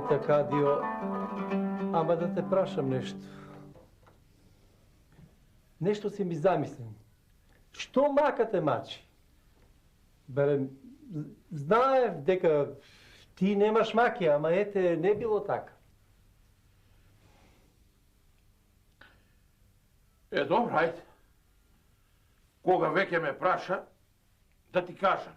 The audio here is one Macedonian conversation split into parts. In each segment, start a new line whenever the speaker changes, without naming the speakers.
така, Дио, ама да те прашам нешто. Нешто си ми замислен. Што макате мачи? Бере, знаев дека ти немаш маки, ама ете, не било така.
Добро, ајде. Кога веќе ме праша, да ти кажам.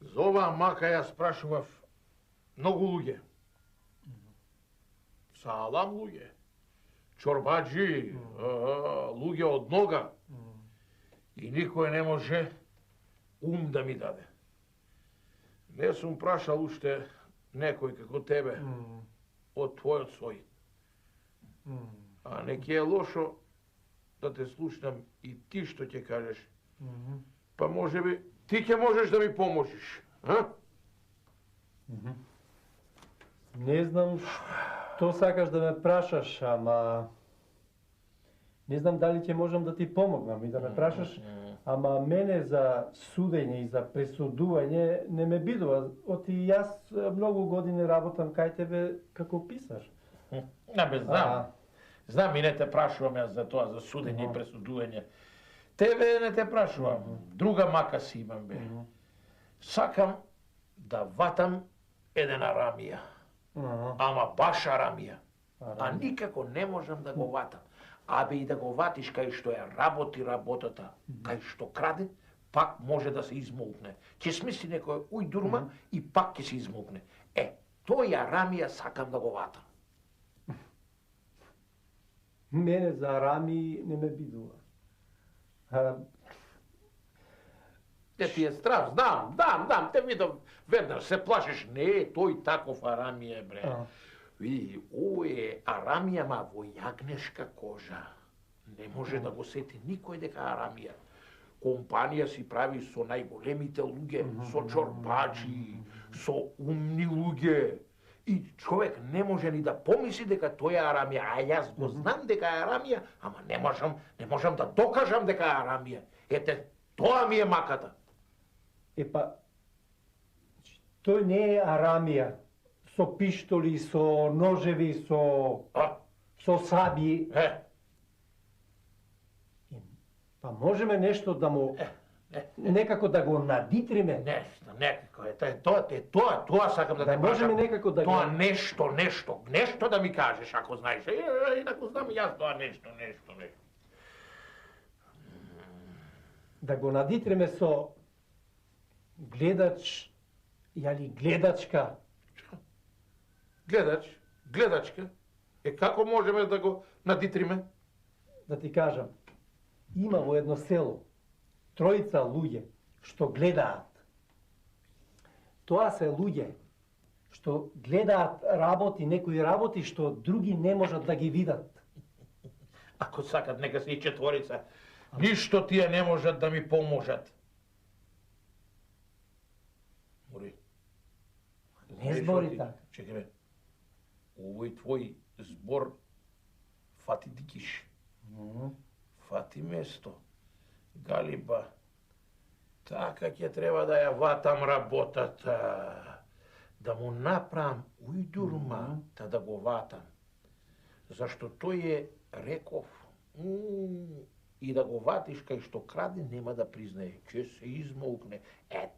За оваа мака ја спрашував многу луѓе. Салам луѓе. Чорбаджи, луѓе од нога. И никој не може да ми даде. Не сум прашал уште некој како тебе од твојот сој. А не ќе е лошо да те слушнам и ти што ќе кажеш. Па може би ти ќе можеш да ми поможеш, а?
Не знам што сакаш да ме прашаш, ама не знам дали ќе можам да ти помогнам и да ме прашаш, ама мене за судење и за пресудување не ме бидува. Оти јас многу години работам кај тебе како писар.
Знам. Знам и не те прашувам јас за тоа, за судење и пресудување. Тебе не те прашувам. Друга мака си имам, бе. Сакам да ватам еден арамија. Ама баш арамија. А никако не можам да го ватам. Абе и да го ватиш кај што ја работи работата, кај што краде, пак може да се измолкне. Ќе смисли некој ујдурма и пак ќе се измолкне. Тој арамија сакам да го ватам.
Мене за арами не ме бидува.
Те ти е страв, знам, те видов, веднаш се плашиш. Не, тој таков арамија, бре. Види, ово е арамија, ма во јагнешка кожа. Не може да го сети никој дека арамија. Компанија си прави со најголемите луѓе, со чорбаджи, со умни луѓе. И човек не може ни да помисли дека тој е арамија, а јас го знам дека е арамија, ама не можам да докажам дека е арамија. Ете, тоа ми е маката.
Тој не е арамија. Со пиштоли, со ножеви, со саби. Па можеме нешто да му некако да го надитриме.
Нешто, некако. Тоа сакам да те прашам.
Можеме некако да
тоа нешто да ми кажеш, ако знаеш. Инаку знам јас тоа нешто.
Да го надитриме со гледач, јали гледачка.
Гледачка? Како можеме да го надитриме?
Да ти кажам, има во едно село тројца луѓе што гледаат. Тоа се луѓе што гледаат работи, некои работи што други не можат да ги видат.
Ако сакат, нека се и четворица. Ништо тие не можат да ми поможат. Мори.
Не збори така.
Чекай бе. Овој твој збор фати дикиш. Фати место. Галиба. Така ќе треба да ја ватам работата. Да му направам ујдурма, да го ватам. Зашто тој е реков. И да го ватиш кај што краде, нема да признае. Ќе се измолкне.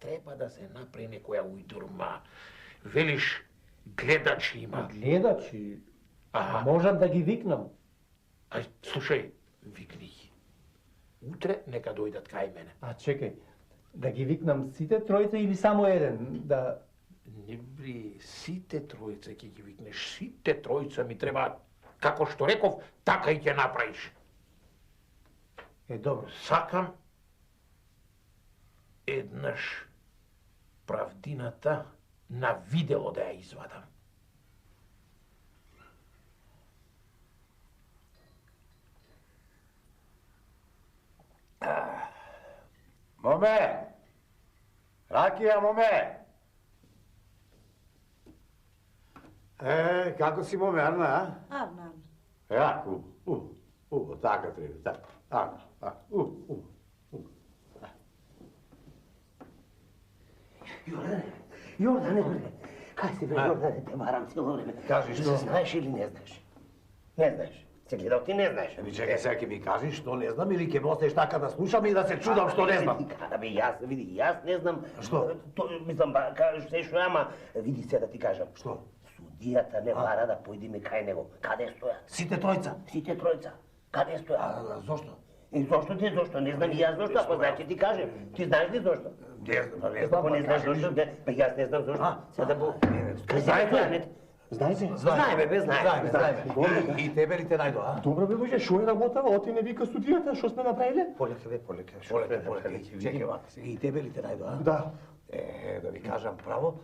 Треба да се направи некоја ујдурма. Велиш, гледачи има.
Гледачи? Можам да ги викнам.
Слушај, викни ги. Утре нека дојдат кај мене.
Чекај, да ги викнам сите тројца или само еден?
Не бри, сите тројца ќе ги викнеш. Сите тројца ми треба, како што реков, така и ќе направиш.
Добро.
Сакам еднаш правдината на видело да ја извадам.
Моме! Ракија, моме! Како си, моме, Арна,
Арна.
Јако, така треба, така. Арна,
Јордане, кај си бе, Јордане, те варам цело време.
Кажи, што?
Знаеш или не знаеш? Не знаеш. Се гледал ти не знаеш.
Еми чекај сега ќе ми кажеш што не знам или ќе ме оставиш така да слушам и да се чудам што не знам.
Бе, јас, види, јас не знам.
Што?
Мислам, кажеш се што ама, види се да ти кажам.
Што?
Судијата не бара да појдеме кај него. Каде стојат?
Сите тројца?
Сите тројца. Каде стојат?
А зошто?
И зошто ти, зошто? Не знам и јас зошто, ако знаеш ќе ти кажем. Ти знаеш ли зошто?
Не знам,
Ако не знаеш зошто, бе, јас не знам зошто. Сега да
Знаете?
Знаете?
Знаеме, знаеме. И тебе ли те најдо, а?
Добро бе, луѓе, шо е работава? Оти не вика студијата, што сме направиле?
Полека, бе, полека.
Полека. Чекај вака, и тебе ли те најдо, а?
Да.
Да ви кажам право,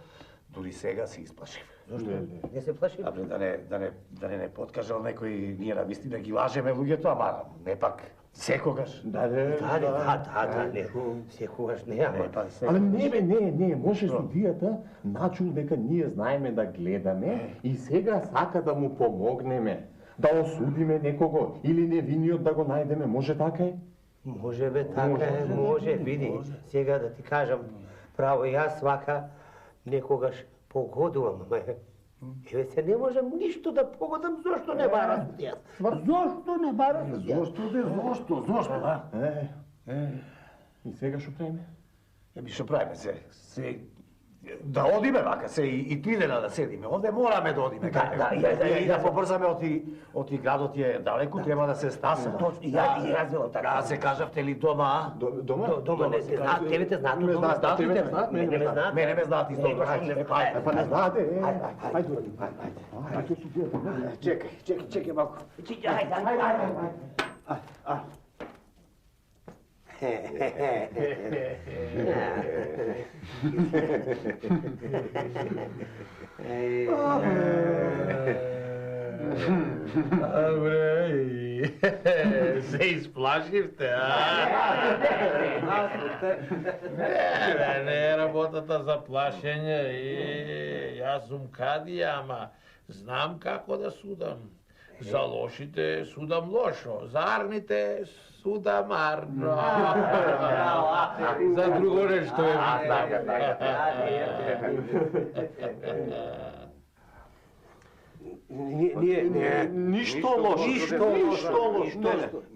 дури сега се исплашив.
Зошто? Не се плаши?
Абе, да не подкажал некој, ние на вистина ги лажеме луѓето, ама не пак секогаш.
Да, не, секогаш не, ама...
Але не бе, не, може студијата начул дека ние знаеме да гледаме и сега сака да му помогнеме, да осудиме некого или невиниот да го најдеме, може така е?
Може бе, така е, може, види, сега да ти кажам право, јас вака некогаш погодувам, ама еве се не можам ништо да погодам, зошто не бара судијата? Зошто не бара судијата?
Зошто, а?
И сега шо правиме?
Еми што правиме се да одиме вака се и ти дена да седиме. Овде мораме да одиме. И да побрзаме оти градот е далеку, треба да се стаса.
Точно, јас велам така.
Да се кажавте ли дома?
Дома?
Дома не се знаат, тебе те знаат, дома
знаат, тебе те знаат,
мене ме знаат.
Мене ме знаат исто.
Па не знаате, ајде. Ајде студијата.
Чекај малку.
Добре, се исплашивте, а? Не е работата за плашење, јас сум кадија, ама знам како да судам. За лошите судам лошо, за арните судам арно. За друго нешто е.
Ништо лошо.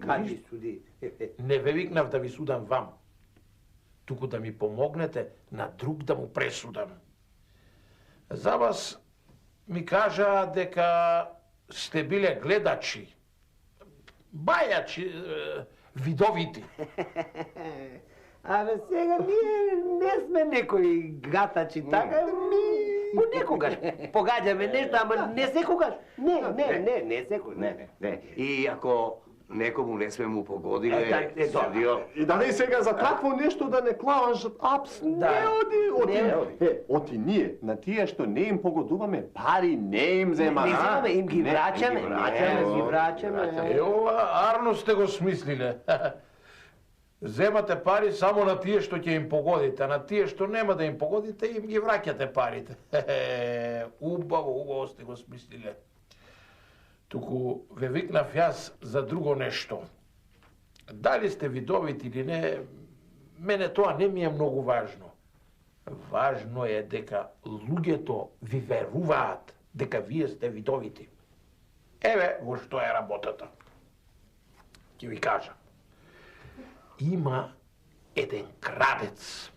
Кажи суди.
Не ве викнав да ви судам вам, туку да ми помогнете на друг да му пресудам. За вас ми кажа дека сте биле гледачи, бајачи, видовити.
Абе сега ние не сме некои гатачи, така? Понекогаш погаѓаме нешто, ама не секогаш. Не секогаш.
Не, и ако некому не сме му погодиле, судио...
И дали сега за такво нешто да не клаваш апс, не оди. Оти ние, на тие што не им погодуваме, пари не им зема,
Не вземаме, им ги враќаме.
Е, ова арно сте го смислиле. Земате пари само на тие што ќе им погодите, а на тие што нема да им погодите, им ги враќате парите. Убаво сте го смислиле. Туку ве викнав јас за друго нешто. Дали сте видовити или не, мене тоа не ми е многу важно. Важно е дека луѓето ви веруваат дека вие сте видовити. Еве во што е работата. Ќе ви кажам. Има еден крадец,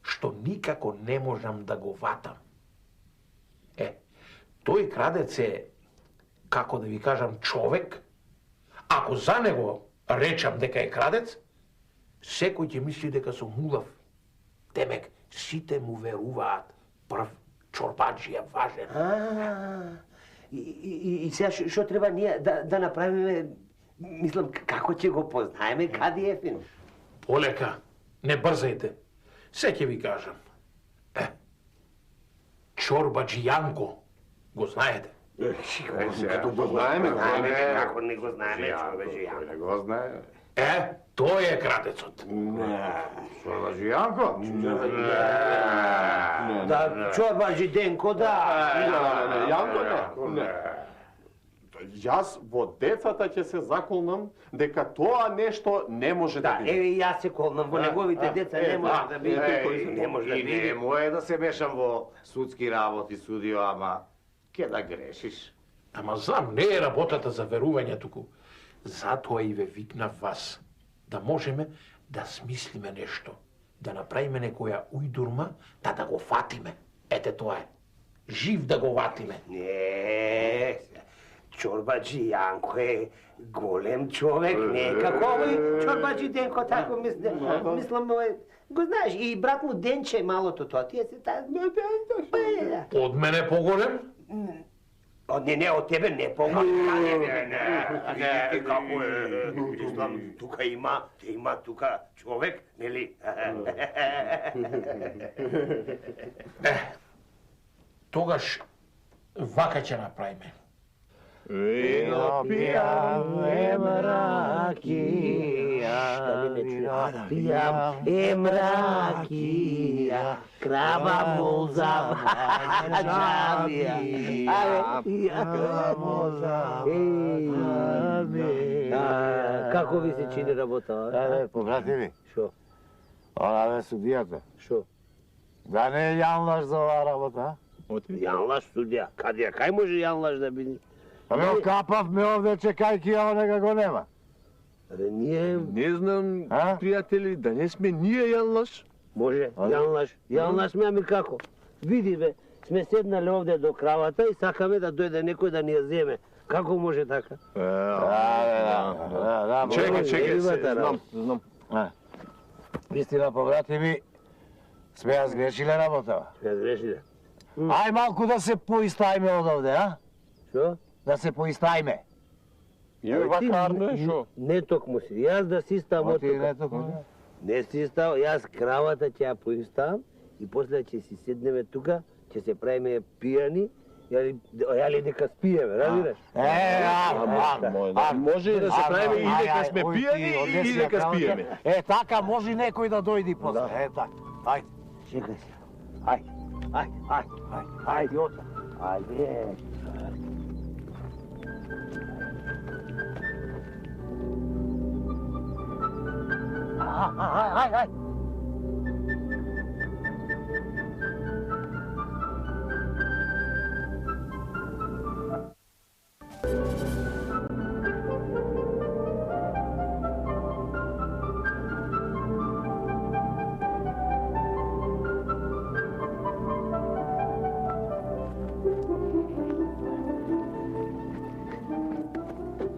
што никако не можам да го ватам. Тој крадец е, како да ви кажам, човек. Ако за него речам дека е крадец, секој ќе мисли дека сум мулав. Демек, сите му веруваат. Прв чорбаджија важен.
И сега што треба ние да направиме, мислам, како ќе го познаеме, каде е фин?
Полека, не брзајте. Се ќе ви кажам. Чорбаджијанко, го знаете?
Като го знаеме,
Како не го знаеме, Чорбаджијанко?
Не го знае.
Тој е крадецот.
Чорбаджијанко?
Да, Чорбаджи Денко, да.
Јанко не. Јас во децата ќе се заколнам дека тоа нешто не може да биде.
Еве и јас се колнам во неговите деца не може да биде. Не може да биде.
И не мое да се мешам во судски работи, судио, ама ке да грешиш.
Ама знам, не е работата за верување туку. Затоа и ве викнав вас. Да можеме да смислиме нешто. Да направиме некоја ујдурма, да го фатиме. Ете тоа е. Жив да го ватиме.
Не, Чорбаджи Јанко е голем човек, не е како овој Чорбаджи Денко, тако мислам, го знаеш, и брат му Денче малото тоа, тие се таа...
Од мене поголем?
Не, од тебе не поголем. Не, како е, мислам, тука има тука човек, нели?
Тогаш вака ќе направиме.
Вино пијам,
ракија, пијам ракија, краба муза, джамија. Како ви се чини работа?
Побратими,
Шо?
она бе судијата.
Шо?
Да не јанлаш за оваа работа,
Јанлаш судија, кај може Јанлаш да биде?
Аме окапавме овде чекајки, а онега го нема.
Абе, ние...
Не знам, пријатели, да не сме ние Јанлаш?
Може, Јанлаш сме, ами како? Види бе, сме седнали овде до кравата и сакаме да дојде некој да ни ја земе. Како може така?
Да,
Чекај, знам.
Вистина, побратими, сме ја сгрешиле работава.
Ја сгрешиле.
Ај малку да се поистајме од овде, а?
Шо?
Да се поистајме.
Ја вакарно е, шо?
Не токму си, јас да си ставам од тука. Не си ставам, јас кравата ќе ја поиставам и после ќе си седнеме тука, ќе се правиме пијани, јали дека спиеме, разбираш?
Може да се правиме и дека сме пијани и дека спиеме.
Така може некој да дојди после. Така. Ајде.
Чекај се. Ајде, ота. Ајде.
Ајде.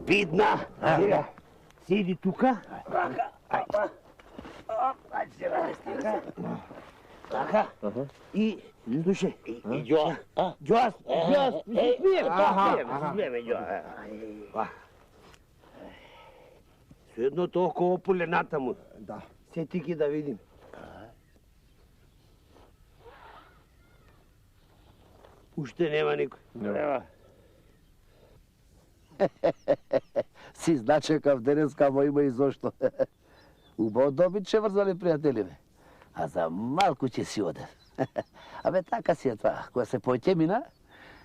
Видна, седи тука. Така. И слушај, и Ѓоас, спиеме, Ѓоас. Со едно толку опуле натаму. Да. Сети ги да видим. Уште нема никој. Нема.
Си значекав денеска, ама има и зошто. Убаво добит ќе врзали пријателиве. А за малку ќе си одев. Абе така си е тоа. Кога се појтемина,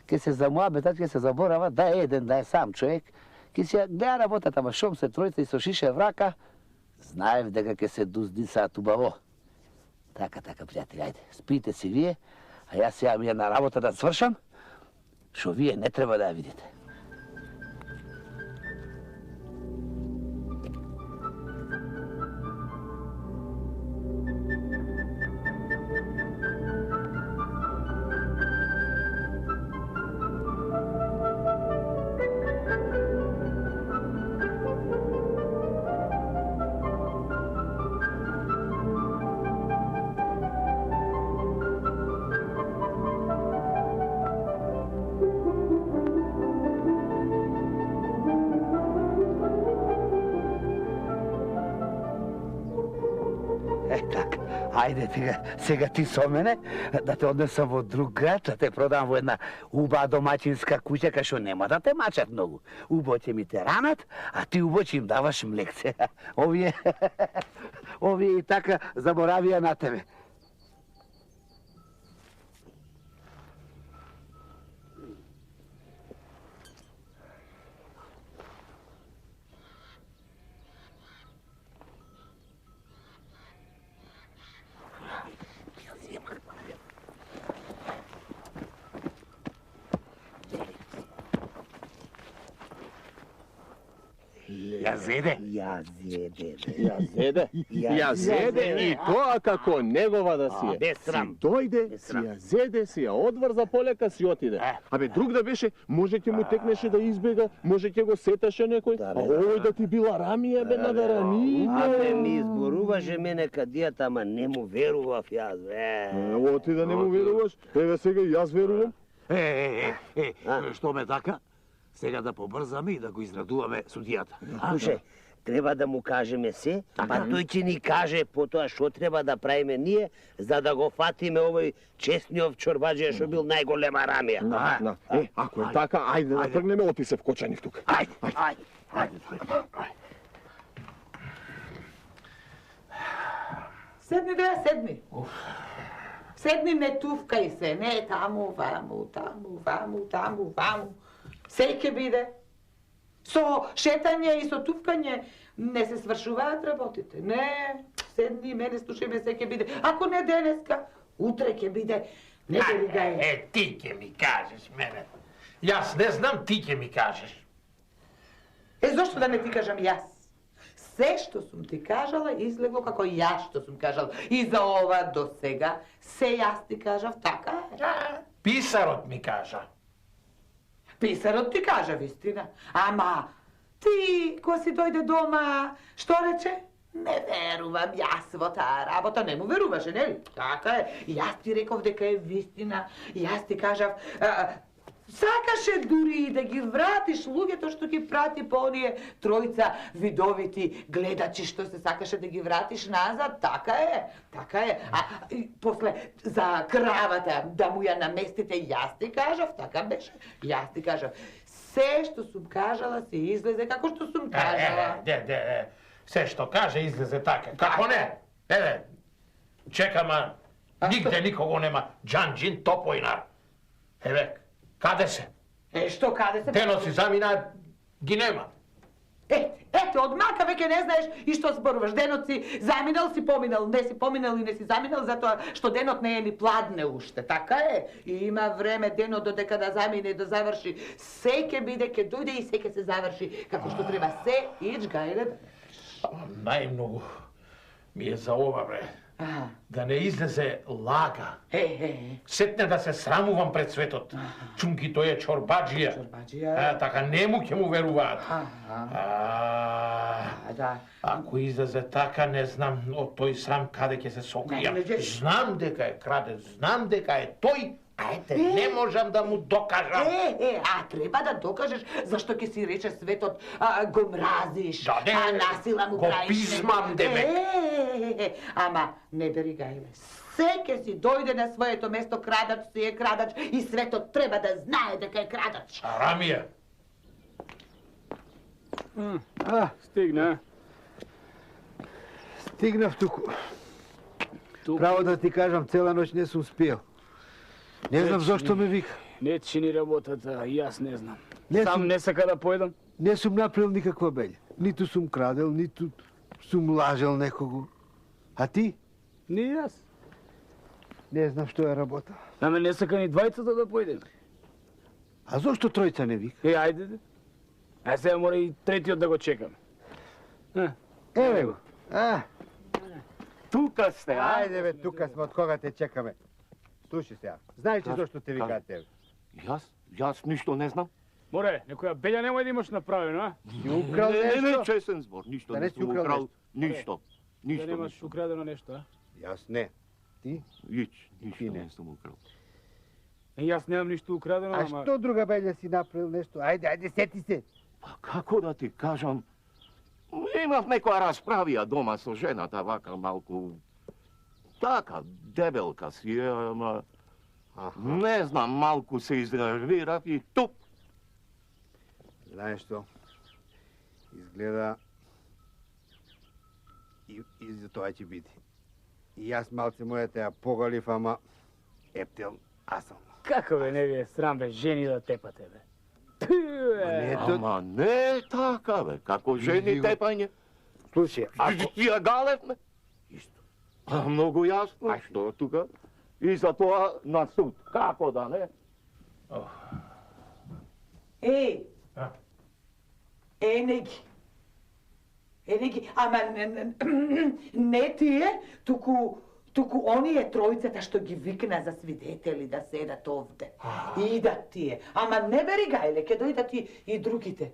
ќе се замуабетат, ќе се заборава да е еден, да е сам човек. Ќе се гледа работата, ама шом се тројца и со шише врака, знаев дека ќе се дуздисаат убаво. Така, пријатели, ајде, спите си вие, а јас сега ми на работа да свршам, шо вие не треба да ја видите. Ајде сега ти со мене, да те однесам во друг град, да те продам во една убава домаќинска куќа, кај што нема да те мачат многу. Убаво ќе ми те ранат, а ти убаво ќе им даваш млекце. Овие и така заборавија на тебе.
Ја зеде.
Ја зеде.
Ја зеде? Ја зеде и тоа како негова да си е.
Без срам.
Си дојде, си ја зеде, си ја одврза полека, си отиде. Абе, друг да беше, може ќе му текнеше да избега, може ќе го сеташе некој, а овој да ти била Рамија, бе, на дараниње.
Абе, ми изборуваше мене кадијата, ама не му верував јас,
Ево ти да не му веруваш, еве сега и јас верувам.
Што ме така? Сега да побрзаме и да го израдуваме судијата.
Слушај, треба да му кажеме се, па тој ќе ни каже потоа што треба да правиме ние, за да го фатиме овој честниот чорбаџија што бил најголема Рамија.
Ако е така, ајде да тргнеме, оти се вкочанив тука.
Ајде.
Седни, седни. Седни, не туфкај се, не таму, ваму. Сеј ќе биде. Со шетање и со туфкање не се свршуваат работите. Не, седни, мене слушај ме, сеј ќе биде. Ако не денеска, утре ќе биде. Не бери гај.
Ти ќе ми кажеш мене. Јас не знам, ти ќе ми кажеш.
Зошто да не ти кажам јас? Се што сум ти кажала излегло како јас што сум кажала. И за ова до сега се јас ти кажав, така е.
Писарот ми кажа.
Писарот ти кажа вистина. Ама ти, кога си дојде дома, што рече? Не верувам јас во таа работа. Не му веруваше, нели? Така е. Јас ти реков дека е вистина. Јас ти кажав, сакаше дури и да ги вратиш луѓето што ги прати по оние тројца видовити гледачи што се сакаше да ги вратиш назад. Така е. А после за кравата да му ја наместите, јас ти кажав, така беше. Јас ти кажав. Се што сум кажала се излезе како што сум кажала.
Се што каже излезе така. Како не? Еве, чекама, нигде никого нема. Џанџин Топојнар. Еве, каде се?
Што каде се?
Деноси замина, ги нема.
Ете, од мака веќе не знаеш и што зборуваш. Денот си заминал, си поминал, не си поминал и не си заминал, затоа што денот не е ни пладне уште, така е? И има време денот додека да замине и да заврши. Се ќе биде, ќе дојде и се ќе се заврши, како што треба. Се, ич, гајле.
Најмногу ми е за ова, бре. Да не излезе лага. Сетне да се срамувам пред светот. Чунки тој е чорбаџија. Така нему ќе му веруваат. Ако излезе така, не знам од тој срам каде ќе се сокријам. Знам дека е крадец, знам дека е тој, а ете, не можам да му докажам.
Треба да докажеш, зашто ќе си рече светот, го мразиш, насила му правиш.
Го пизмам, демек.
Ама, не бери гајле. Се ќе си дојде на своето место, крадач си е крадач и светот треба да знае дека е крадач.
Рамија.
Стигна.
Стигнав туку. Право да ти кажам, цела ноќ не сум спиел. Не знам зошто ме вика.
Не чини работата, јас не знам. Сам не сака да поедам?
Не сум направил никаква белја. Ниту сум крадел, ниту сум лажел некого. А ти?
Не јас.
Не знам што е работа.
Аме не сака ни двајцата да поедем.
А зошто тројца не вика?
Ајде. А сега мора и третиот да го чекаме.
Еве го.
Тука сте,
Ајде бе, тука сме, од кога те чекаме. Слушај сега, знаеш ли зошто те викаат тебе?
Јас ништо не знам.
Море, некоја белја немој да имаш направено, а?
Си украл нешто?
Не, чесен збор, ништо не сум украл. Ништо.
Да немаш украдено нешто, а?
Јас не. Ти?
Ништо не сум украл.
Јас немам ништо украдено,
А
ама...
што друга белја си направил нешто? Ајде, сети се.
Па како да ти кажам? Имав некоја расправија дома со жената, вака малку... Така, дебелка си е, ама... Не знам, малку се изревирав и туп.
Знаеш што? Изгледа... И за тоа ќе биде. И јас малце мојата ја поголив, ама... Ептел, аз сам.
Како бе, не ви е срам бе, жени да тепате бе?
Ама не така бе, како жени тепање.
Слушај,
Ја галевме. Исто. Многу јасно, а што тука? И за тоа на суд. Како да не?
Еј! Ене ги! Ама не тие, туку оние тројцата што ги викна за свидетели да седат овде. Идат тие. Ама не бери гајле, ке дојдат и другите.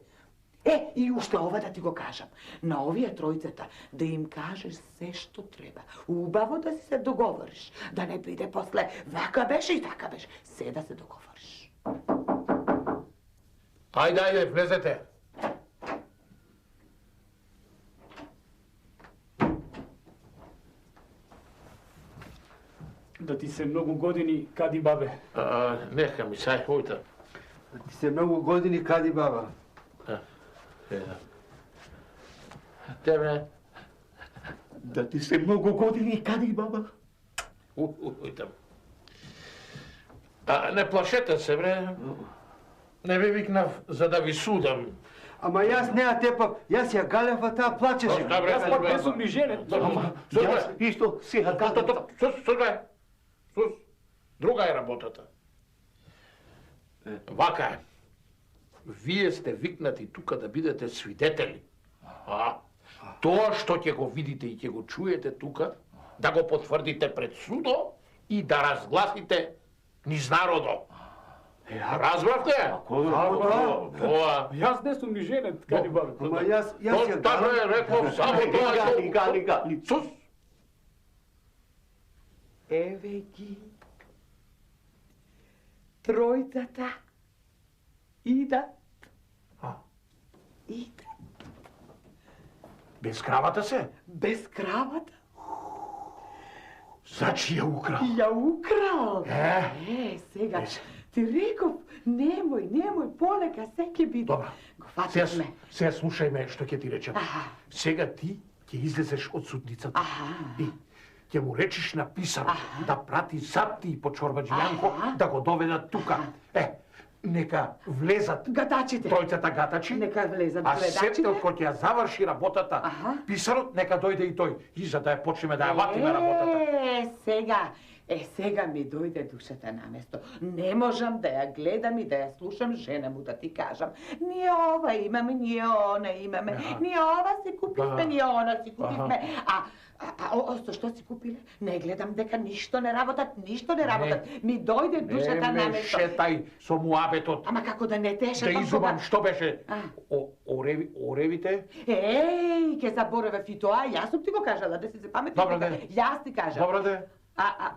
И уште ова да ти го кажам. На овие тројцата да им кажеш се што треба. Убаво да си се договориш. Да не биде после вака беше и така беше. Се да се договориш.
Ајде, влезете.
Да ти се многу години, кади бабе?
Нека ми сај, ојта.
Да ти се многу години, кади баба?
Тебе?
Да ти се многу години, кади баба?
Ојта. Не плашете се, бре. Не ви викнав за да ви судам.
Ама јас неа тепак, јас ја галев, таа плачеше.
Јас пак не сум ни женен.
Јас исто сега галев.
Сус, друга е работата. Вака е. Вие сте викнати тука да бидете свидетели. Тоа што ќе го видите и ќе го чуете тука, да го потврдите пред судо и да разгласите низ народо. Разбравте?
Јас не сум ни женет, кади бабе.
Ама јас ја
Така е, реков само тоа.
Гали.
Сус!
Еве ги. Тројцата идат. Идат.
Без кравата се?
Без кравата.
Значи ја украл.
Ја украл. Сега. Ти реков, немој, полека, се ќе биде.
Добра.
Го фативме.
Сега слушај ме што ќе ти речем. Сега ти ќе излезеш од судницата. И ќе му речиш на писарот да прати Сапти по Чорбаџи Јанко да го доведат тука. Нека влезат
гатачите.
Тројцата гатачи.
Нека влезат гледачите.
А сетел кој ќе ја заврши работата, писарот нека дојде и тој. И за да ја почнеме да ја ватиме работата.
Сега ми дојде душата на место. Не можам да ја гледам и да ја слушам жена му да ти кажам. Ние ова имаме, ние она имаме. Ние ова си купивме, ние она си купивме. Осто што си купиле? Не гледам дека ништо не работат. Ми дојде душата на место.
Не ме шетај со муабетот.
Ама како да не те шетам?
Да изубам што беше? Оревите?
Ке заборевав и тоа. Јас сум ти го кажала, да си се паметни. Јас ти кажам.
Добро де.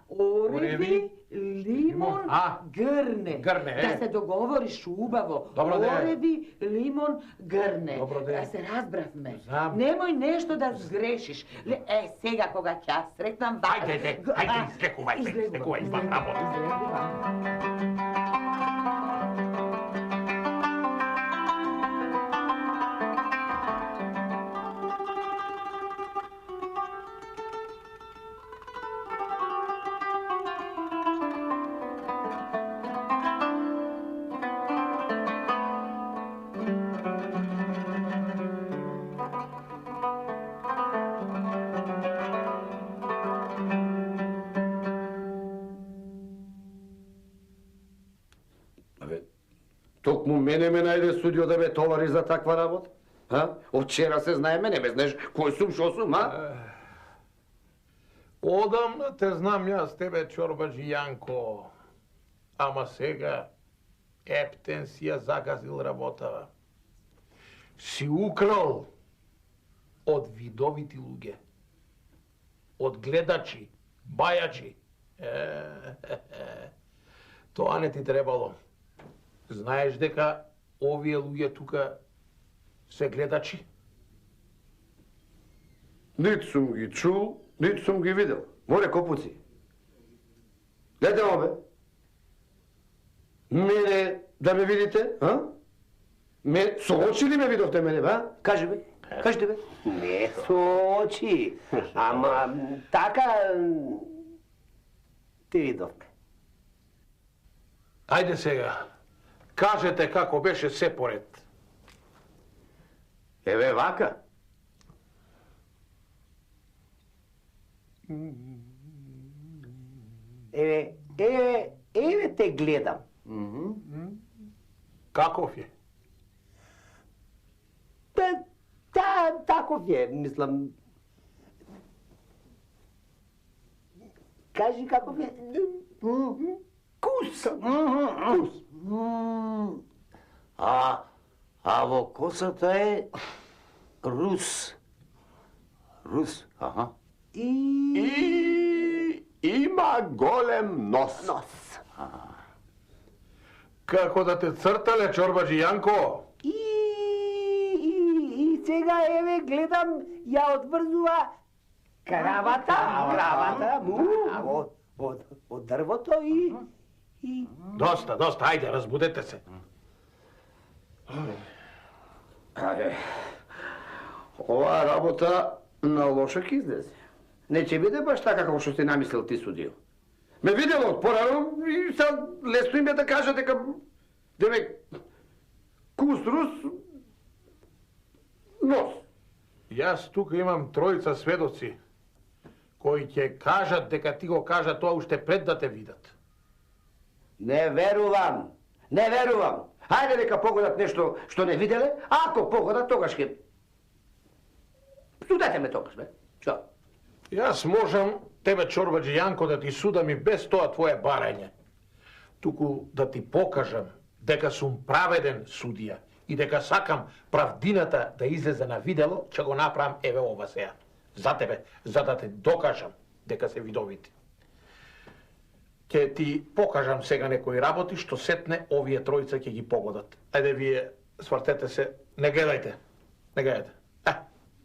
Ореви, лимон, грне. Да се договориш убаво. Ореви, лимон, грне. Да се разбравме. Немој нешто да сгрешиш. Сега кога ќе ја сретнам...
Ајде, излекувај, имам работа.
Токму мене ме најде судио да ме товари за таква работа? Од вчера се знаеме, не ме знаеш кој сум, шо сум,
Одамна те знам јас тебе, Чорбаџи Јанко. Ама сега ептен си ја загазил работава. Си украл од видовити луѓе. Од гледачи, бајачи. Тоа не ти требало. Знаеш дека овие луѓе тука се гледачи?
Нит сум ги чул, нит сум ги видел. Море копуци. Гледаме бе. Мене да ме видите, со очи ли ме видовте мене, бе? Кажи бе. Кажете бе.
Не со очи, ама така ти видовме.
Ајде сега. Кажете како беше се поред.
Еве вака.
Еве те гледам.
Каков е?
Тако каков е, мислам... Кажи каков е? Кус. Кус.
А во косата е рус. Рус, аха.
И има голем нос.
Нос.
Како да те цртале, чорбаджи Јанко?
И сега, еве, гледам, ја одврзува кравата му, од дрвото и...
Доста, ајде, разбудете се.
Оваа работа на лошо ќе излезе. Не ќе биде баш така како што си намислил ти, судио. Ме видело од порано и сега лесно им е да кажа дека демек кус рус нос.
Јас тука имам тројца сведоци кои ќе кажат дека ти го кажа тоа уште пред да те видат.
Не верувам. Хајде дека погодат нешто што не виделе, а ако погодат тогаш ќе судете ме тогаш, бе. Што?
Јас можам тебе, чорбаджи Јанко, да ти судам и без тоа твое барање. Туку да ти покажам дека сум праведен судија и дека сакам правдината да излезе на видело, ќе го направам еве ова сега. За тебе, за да те докажам дека се видовити. Ќе ти покажам сега некои работи што сетне овие тројца ќе ги погодат. Ајде вие свртете се, не гледајте.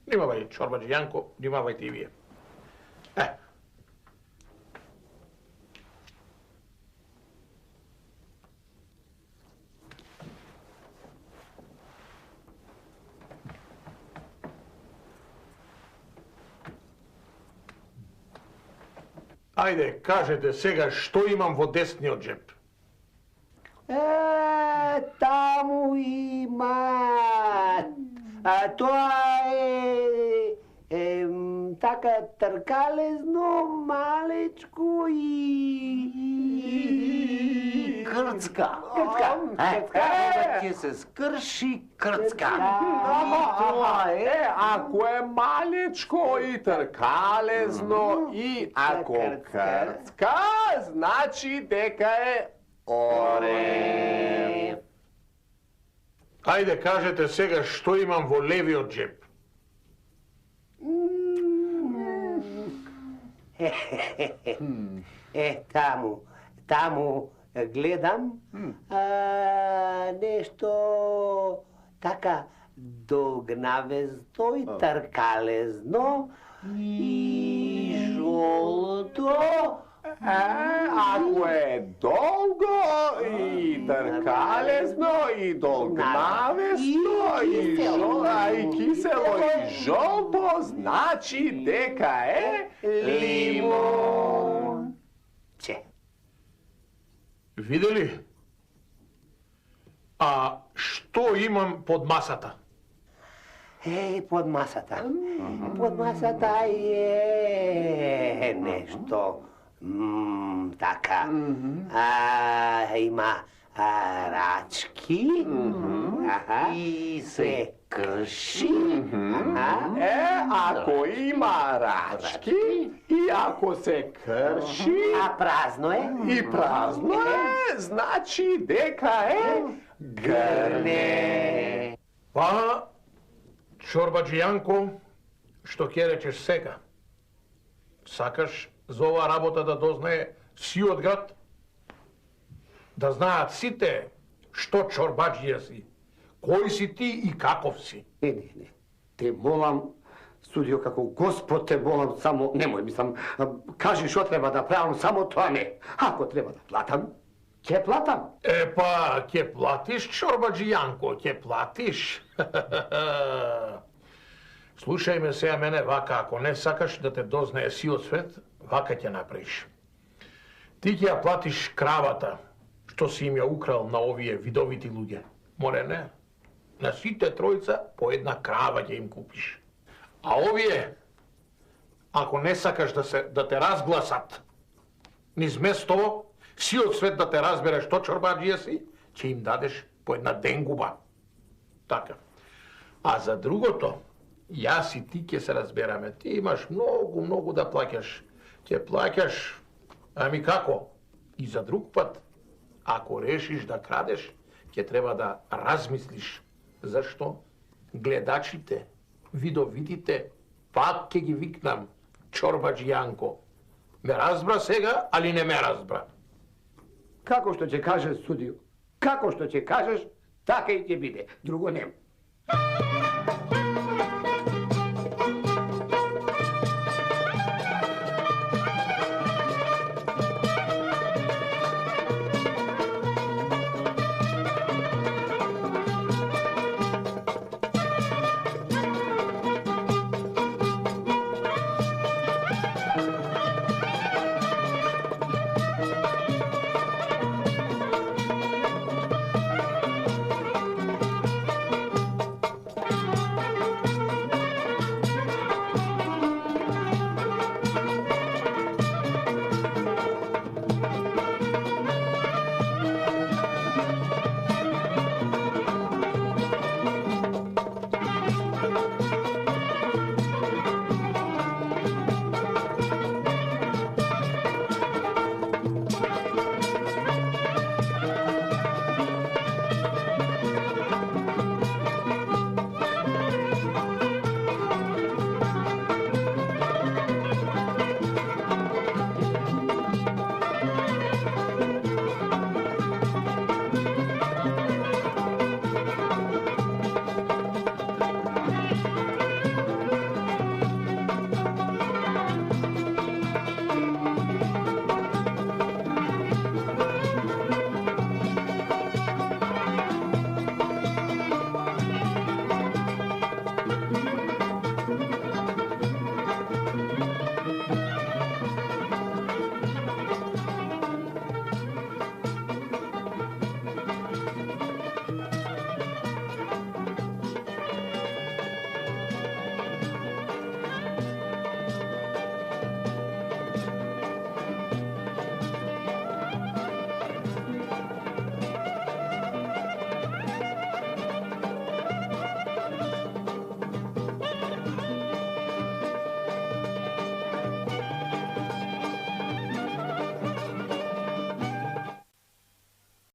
Внимавај, чорбаджи Јанко, внимавајте и вие. Ајде, кажете сега што имам во десниот джеп.
Таму има... Тоа е така тркалезно, малечко и...
Крцка. Ќе се скрши крцка.
Тоа е, ако е малечко и тркалезно и ако крцка, значи дека е оре.
Ајде, кажете сега што имам во левиот джеп.
Таму гледам нешто така долгнавезно и тркалезно и жолто.
Ако е долго и тркалезно и долгнавесто и кисело и жолто, значи дека е лимон.
Видели? А што имам под масата?
Под масата. Под масата е нешто така. Има рачки и се крши.
Ако има рачки и ако се крши...
А празно е?
И празно е, значи дека е грне.
Па, чорбаджи Јанко, што ќе речеш сега? Сакаш за оваа работа да дознае сиот град? Да знаат сите што чорбаджија си, кој си ти и каков си?
Не. Те молам, судио, како Господ те молам, само немој, мислам, кажи што треба да правам, само тоа не. Ако треба да платам, ќе платам.
Па, ќе платиш, чорбаджи Јанко, ќе платиш. Слушај ме сега мене вака, ако не сакаш да те дознае сиот свет, вака ќе направиш. Ти ќе ја платиш кравата, што си им ја украл на овие видовити луѓе. Море не, на сите тројца по една крава ќе им купиш. А овие, ако не сакаш да те разгласат, низ местово, сиот свет да те разбере што чорбаджија си, ќе им дадеш по една денгуба. Така. А за другото, Јас и ти ќе се разбераме. Ти имаш многу да плаќаш. Ќе плаќаш, ами како? И за друг пат, ако решиш да крадеш, ќе треба да размислиш. Зашто? Гледачите, видовидите, пак ќе ги викнам Чорбач Јанко. Ме разбра сега, али не ме разбра.
Како што ќе кажеш, судио? Како што ќе кажеш, така и ќе биде. Друго нема.